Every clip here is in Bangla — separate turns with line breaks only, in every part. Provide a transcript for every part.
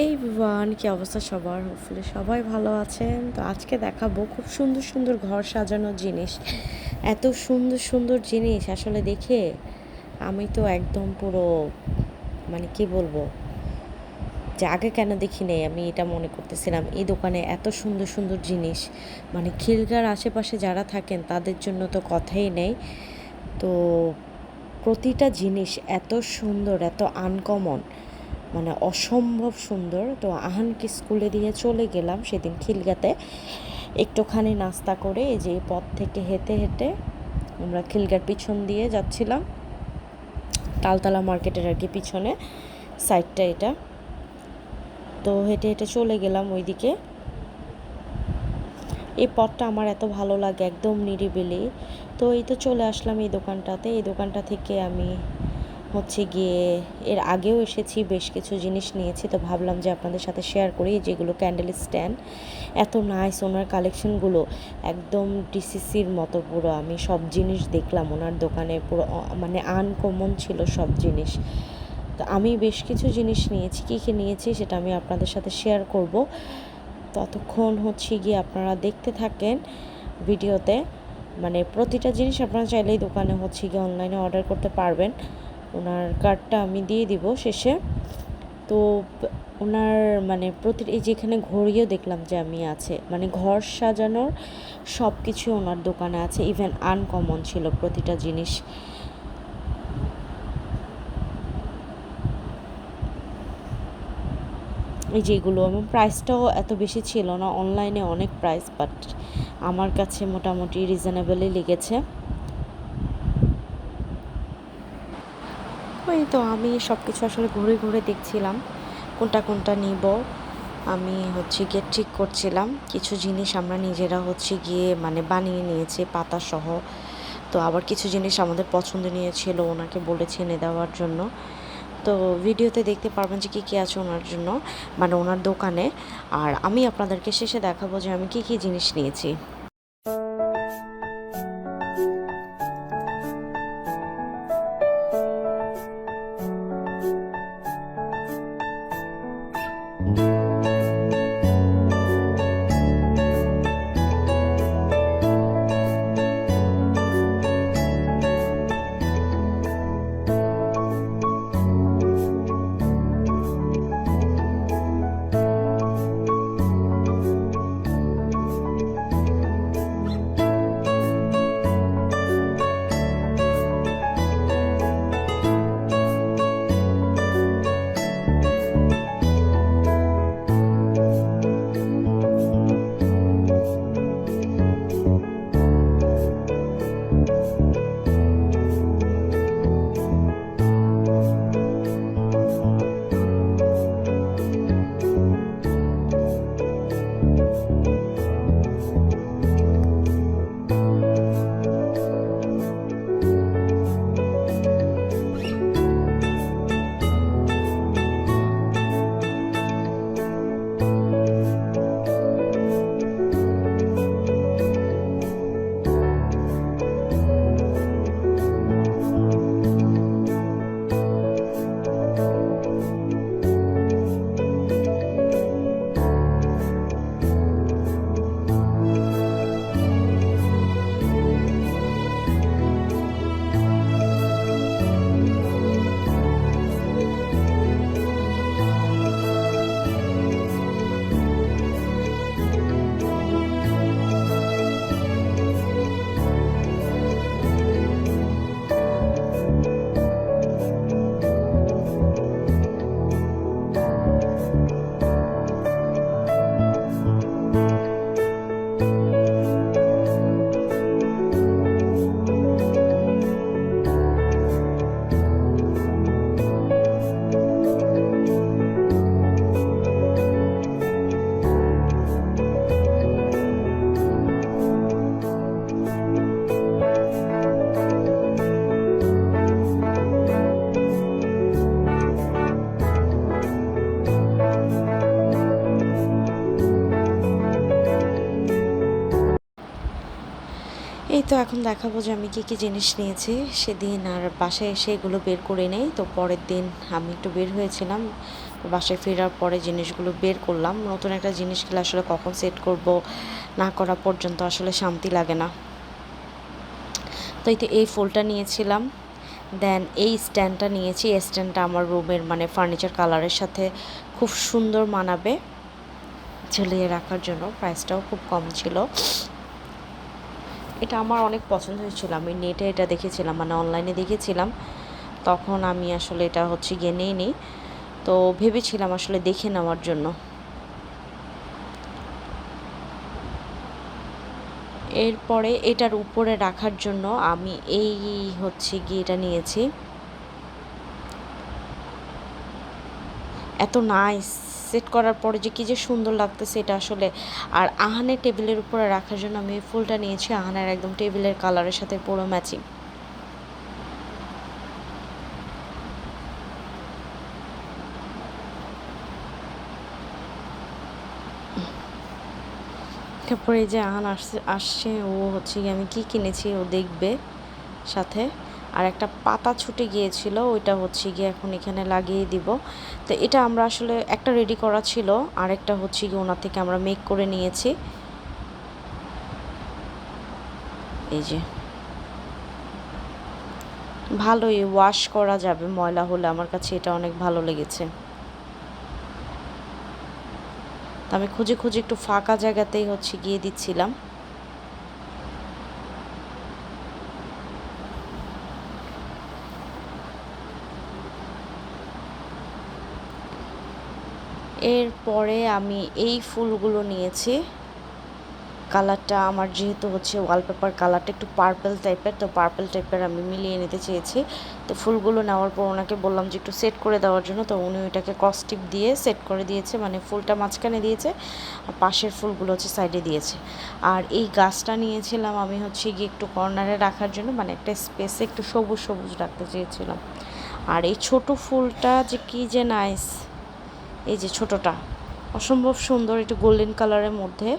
এই ভিভান, কি অবস্থা সবার? হোপফুলি সবাই ভালো আছেন। তো আজকে দেখাবো খুব সুন্দর সুন্দর ঘর সাজানোর জিনিস। এত সুন্দর সুন্দর জিনিস আসলে দেখে আমি তো একদম পুরো, মানে কি বলবো, যে আগে কেন দেখি নেই আমি এটা মনে করতেছিলাম। এই দোকানে এত সুন্দর সুন্দর জিনিস, মানে খিলগার আশেপাশে যারা থাকেন তাদের জন্য তো কথাই নেই। তো প্রতিটা জিনিস এত সুন্দর, এত আনকমন, মানে অসম্ভব সুন্দর। তো আহানকে স্কুলে দিয়ে চলে গেলাম সেদিন খিলগাতে, একটুখানি নাস্তা করে এই যে পথ থেকে হেঁটে হেঁটে আমরা খিলগার পিছন দিয়ে যাচ্ছিলাম, তালতলা মার্কেটের আর কি পিছনে সাইডটা এটা। তো হেঁটে হেঁটে চলে গেলাম ওইদিকে। এই পথটা আমার এত ভালো লাগে, একদম নিরিবিলি। তো এই তো চলে আসলাম এই দোকানটাতে। এই দোকানটা থেকে আমি হচ্ছে গিয়ে এর আগেও এসেছি, বেশ কিছু জিনিস নিয়েছি। তো ভাবলাম যে আপনাদের সাথে শেয়ার করি। যেগুলো ক্যান্ডেল স্ট্যান্ড, এত নাইস ওনার কালেকশনগুলো, একদম ডিসিসির মতো পুরো। আমি সব জিনিস দেখলাম ওনার দোকানে, পুরো মানে আনকমন ছিল সব জিনিস। তো আমি বেশ কিছু জিনিস নিয়েছি, কী কী নিয়েছি সেটা আমি আপনাদের সাথে শেয়ার করব। ততক্ষণ হচ্ছে গিয়ে আপনারা দেখতে থাকেন ভিডিওতে। মানে প্রতিটা জিনিস আপনারা চাইলেই দোকানে হচ্ছে গিয়ে অনলাইনে অর্ডার করতে পারবেন। ওনার কার্ডটা আমি দিয়ে দিব শেষে। তো ওনার মানে এই যেখানে ঘড়িও দেখলাম যে আমি আছে, মানে ঘর সাজানোর সব কিছু ওনার দোকানে আছে। ইভেন আনকমন ছিল প্রতিটা জিনিস। এই যেগুলো, এবং প্রাইসটাও এত বেশি ছিল না, অনলাইনে অনেক প্রাইস, বাট আমার কাছে মোটামুটি রিজনেবলই লেগেছে। ওই তো আমি সব কিছু আসলে ঘুরে ঘুরে দেখছিলাম কোনটা কোনটা নিব। আমি হচ্ছে গিয়ে ঠিক করছিলাম। কিছু জিনিস আমরা নিজেরা হচ্ছে গিয়ে মানে বানিয়ে নিয়েছি পাতাসহ। তো আবার কিছু জিনিস আমাদের পছন্দনীয় ছিল, ওনাকে বলেছি এনে দেওয়ার জন্য। তো ভিডিওতে দেখতে পারবেন যে কী কী আছে ওনার জন্য, মানে ওনার দোকানে। আর আমি আপনাদেরকে শেষে দেখাবো যে আমি কী কী জিনিস নিয়েছি। এই তো এখন দেখাবো যে আমি কী জিনিস নিয়েছি সেদিন, আর বাসায় এসে এগুলো বের করে নেই। তো পরের দিন আমি একটু বের হয়েছিলাম, বাসায় ফেরার পরে জিনিসগুলো বের করলাম। নতুন একটা জিনিস গেলে আসলে কখন সেট করব না করা পর্যন্ত আসলে শান্তি লাগে না। তো এই ফুলটা নিয়েছিলাম, দেন এই স্ট্যান্ডটা নিয়েছি। এই স্ট্যান্ডটা আমার রুমের মানে ফার্নিচার কালারের সাথে খুব সুন্দর মানাবে ঝুলিয়ে রাখার জন্য। প্রাইসটাও খুব কম ছিল। এটা আমার অনেক পছন্দ হয়েছিল। আমি নেটে এটা দেখেছিলাম, মানে অনলাইনে দেখেছিলাম, তখন আমি আসলে এটা গিয়ে নিই। তো ভেবেছিলাম আসলে দেখে নেওয়ার জন্য। এরপরে এটার উপরে রাখার জন্য আমি এই গিয়ে এটা নিয়েছি। এত নাইস, সেট করার পরে যে কী যে সুন্দর লাগতেছে এটা আসলে। আর আহানের টেবিলের উপরে রাখার জন্য আমি এই ফুলটা নিয়েছি। আহানের একদম টেবিলের কালারের সাথে পুরো ম্যাচিং। তারপরে এই যে আহান আসছে, ও গিয়ে আমি কি কিনেছি ও দেখবে সাথে। আর একটা পাতা ছুটে গিয়েছিল, ওইটা গিয়ে এখন এখানে লাগিয়ে দিব। তো এটা আমরা আসলে একটা রেডি করা ছিল, আরেকটা গিয়ে ওনার থেকে আমরা মেক করে নিয়েছি। এই যে ভালোই ওয়াশ করা যাবে ময়লা হলে, আমার কাছে এটা অনেক ভালো লেগেছে। তো আমি খুঁজে খুঁজে একটু ফাঁকা জায়গাতেই গিয়ে দিচ্ছিলাম। এরপরে আমি এই ফুলগুলো নিয়েছি। কালারটা আমার যেহেতু ওয়ালপেপার কালারটা একটু পার্পল টাইপের, তো পার্পল টাইপের আমি মিলিয়ে নিতে চেয়েছি। তো ফুলগুলো নেওয়ার পর ওনাকে বললাম যে একটু সেট করে দেওয়ার জন্য, তো উনি ওইটাকে কস্টিপ দিয়ে সেট করে দিয়েছে, মানে ফুলটা মাঝখানে দিয়েছে আর পাশের ফুলগুলো সাইডে দিয়েছে। আর এই গাছটা নিয়েছিলাম আমি গিয়ে একটু কর্নারে রাখার জন্য, মানে একটা স্পেসে একটু সবুজ সবুজ রাখতে চেয়েছিলাম। আর এই ছোট ফুলটা যে কী যে নাইস, এই যে ছোটটা অসম্ভব সুন্দর, একটু গোল্ডেন কালারের মধ্যে,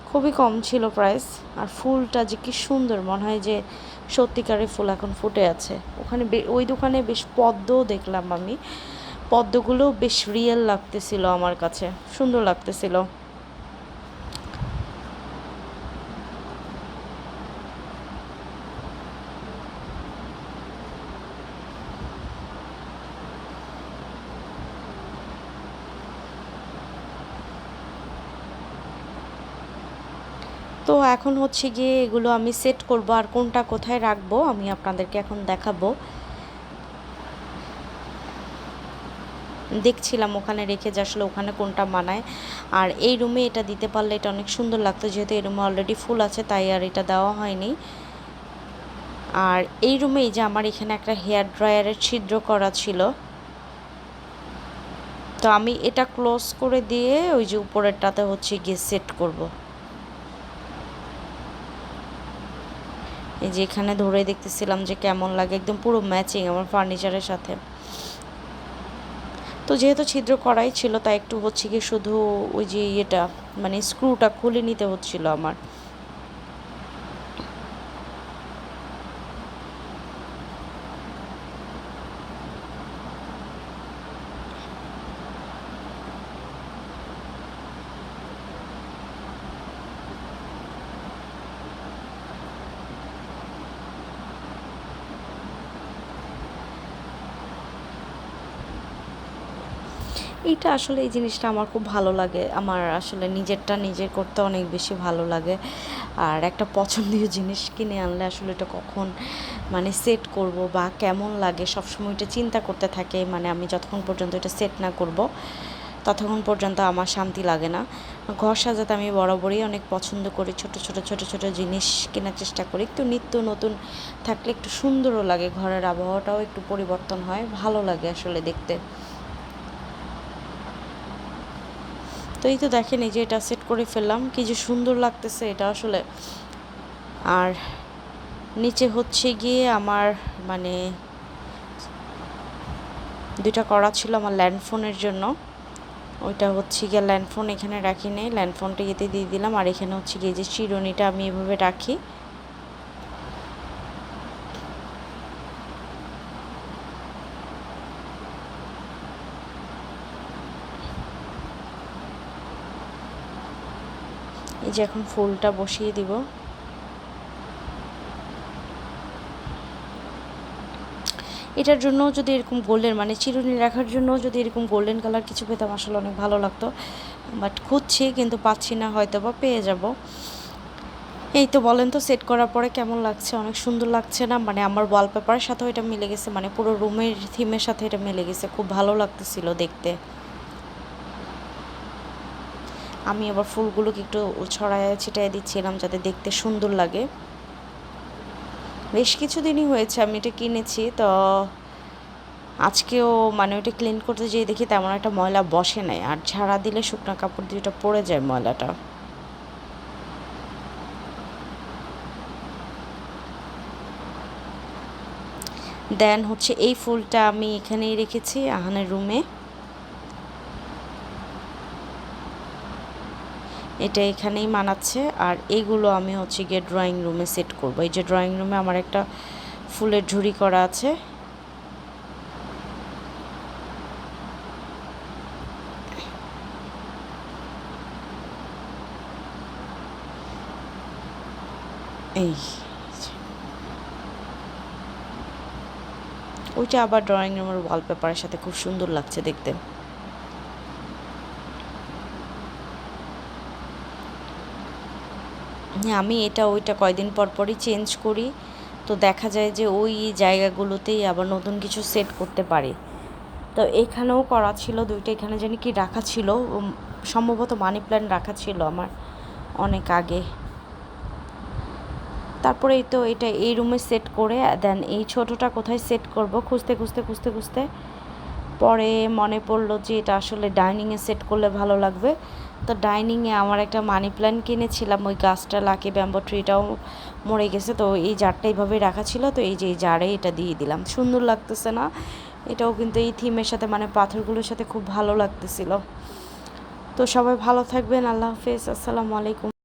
খুবই কম ছিল প্রাইস। আর ফুলটা যে কি সুন্দর, মনে হয় যে সত্যিকারের ফুল এখন ফুটে আছে। ওখানে ওই দোকানে বেশ পদ্মও দেখলাম আমি, পদ্মগুলোও বেশ রিয়েল লাগতেছিল আমার কাছে, সুন্দর লাগতেছিল। তো এখন গিয়ে এগুলো আমি সেট করব, আর কোনটা কোথায় রাখবো আমি আপনাদেরকে এখন দেখাবো। দেখছিলাম ওখানে রেখে যে আসলে ওখানে কোনটা মানায়। আর এই রুমে এটা দিতে পারলে এটা অনেক সুন্দর লাগতো, যেহেতু এই রুমে অলরেডি ফুল আছে তাই আর এটা দেওয়া হয়নি। আর এই রুমেই যে আমার এখানে একটা হেয়ার ড্রায়ারের ছিদ্র করা ছিল, তো আমি এটা ক্লোজ করে দিয়ে ওই যে উপরেরটাতে গিয়ে সেট করব। এই যে এখানে ধরে দেখতেছিলাম যে কেমন লাগে, একদম পুরো ম্যাচিং আমার ফার্নিচারের সাথে। তো যেহেতু ছিদ্র করাই ছিল তাই একটু গিয়ে শুধু ওই যে ইয়েটা মানে স্ক্রুটা খুলে নিতে হচ্ছিল আমার। এইটা আসলে এই জিনিসটা আমার খুব ভালো লাগে, আমার আসলে নিজেরটা নিজে করতে অনেক বেশি ভালো লাগে। আর একটা পছন্দীয় জিনিস কিনে আনলে আসলে এটা কখন মানে সেট করব বা কেমন লাগে সবসময় এটা চিন্তা করতে থাকে, মানে আমি যতক্ষণ পর্যন্ত এটা সেট না করব ততক্ষণ পর্যন্ত আমার শান্তি লাগে না। ঘর সাজাতে আমি বরাবরই অনেক পছন্দ করি, ছোট ছোট ছোট ছোট জিনিস কেনার চেষ্টা করি, একটু নিত্য নতুন থাকলে একটু সুন্দরও লাগে, ঘরের আবহাওয়াটাও একটু পরিবর্তন হয়, ভালো লাগে আসলে দেখতে। তো এই তো দেখেন এই যে এটা সেট করে ফেললাম, কি যে সুন্দর লাগতেছে এটা আসলে। আর নিচে গিয়ে আমার মানে দুইটা করা ছিল আমার ল্যান্ডফোনের জন্য, ওইটা গিয়ে ল্যান্ডফোন এখানে রাখি নেই, ল্যান্ডফোনটা ইয়েতে দিয়ে দিলাম। আর এখানে গিয়ে যে চিরুনিটা আমি এভাবে রাখি, এই যে এখন ফুলটা বসিয়ে দিব। এটার জন্য যদি এরকম গোল্ডেন মানে চিরুনি রাখার জন্য যদি এরকম গোল্ডেন কালার কিছু পেতাম আসলে অনেক ভালো লাগতো, বাট খুঁজছি কিন্তু পাচ্ছি না, হয়তো বা পেয়ে যাব। এই তো বলেন তো সেট করার পরে কেমন লাগছে? অনেক সুন্দর লাগছে না? মানে আমার ওয়ালপেপারের সাথেও এটা মিলে গেছে, মানে পুরো রুমের থিমের সাথে এটা মিলে গেছে, খুব ভালো লাগতেছিল দেখতে। আমি আবার ফুলগুলোকে একটু ছড়ায় ছিটায় দিচ্ছিলাম যাতে দেখতে সুন্দর লাগে। বেশ কিছুদিনই হয়েছে আমি এটা কিনেছি, তো আজকেও মানে ওইটা ক্লিন করতে যেয়ে দেখি তেমন একটা ময়লা বসে নাই, আর ঝাড়া দিলে শুকনো কাপড় দিয়ে ওটা পড়ে যায় ময়লাটা। দেন হচ্ছে এই ফুলটা আমি এখানেই রেখেছি আহানের রুমে, এটা এখানেই মানাচ্ছে। আর এইগুলো আমি হচ্ছে গিয়ে ড্রয়িং রুমে সেট করবো। এই যে ড্রয়িং রুমে আমার একটা ফুলের ঝুড়ি করা আছে, এই ওইটা আবার ড্রয়িং রুমের ওয়ালপেপারের সাথে খুব সুন্দর লাগছে দেখতে। হ্যাঁ, আমি এটা ওইটা কয়দিন পর পরই চেঞ্জ করি, তো দেখা যায় যে ওই জায়গাগুলোতেই আবার নতুন কিছু সেট করতে পারি। তো এখানেও করা ছিল দুইটা, এখানে জানি কি রাখা ছিল, সম্ভবত মানি প্ল্যান্ট রাখা ছিল আমার অনেক আগে। তারপরে এই তো এটা এই রুমে সেট করে দেন এই ছোটোটা কোথায় সেট করব খুঁজতে খুঁজতে খুঁজতে খুঁজতে পরে মনে পড়লো যে এটা আসলে ডাইনিংয়ে সেট করলে ভালো লাগবে। তো ডাইনিংয়ে আমার একটা মানি প্ল্যান্ট কিনেছিলাম, ওই গাছটা লাকি ব্যাম্বো ট্রিটাও মরে গেছে, তো এই জারটা এইভাবেই রাখা ছিল, তো এই যে এই জারে এটা দিয়ে দিলাম। সুন্দর লাগতেছে না? এটাও কিন্তু এই থিমের সাথে মানে পাথরগুলোর সাথে খুব ভালো লাগতেছিল। তো সবাই ভালো থাকবেন, আল্লাহ হাফেজ, আসসালামু আলাইকুম।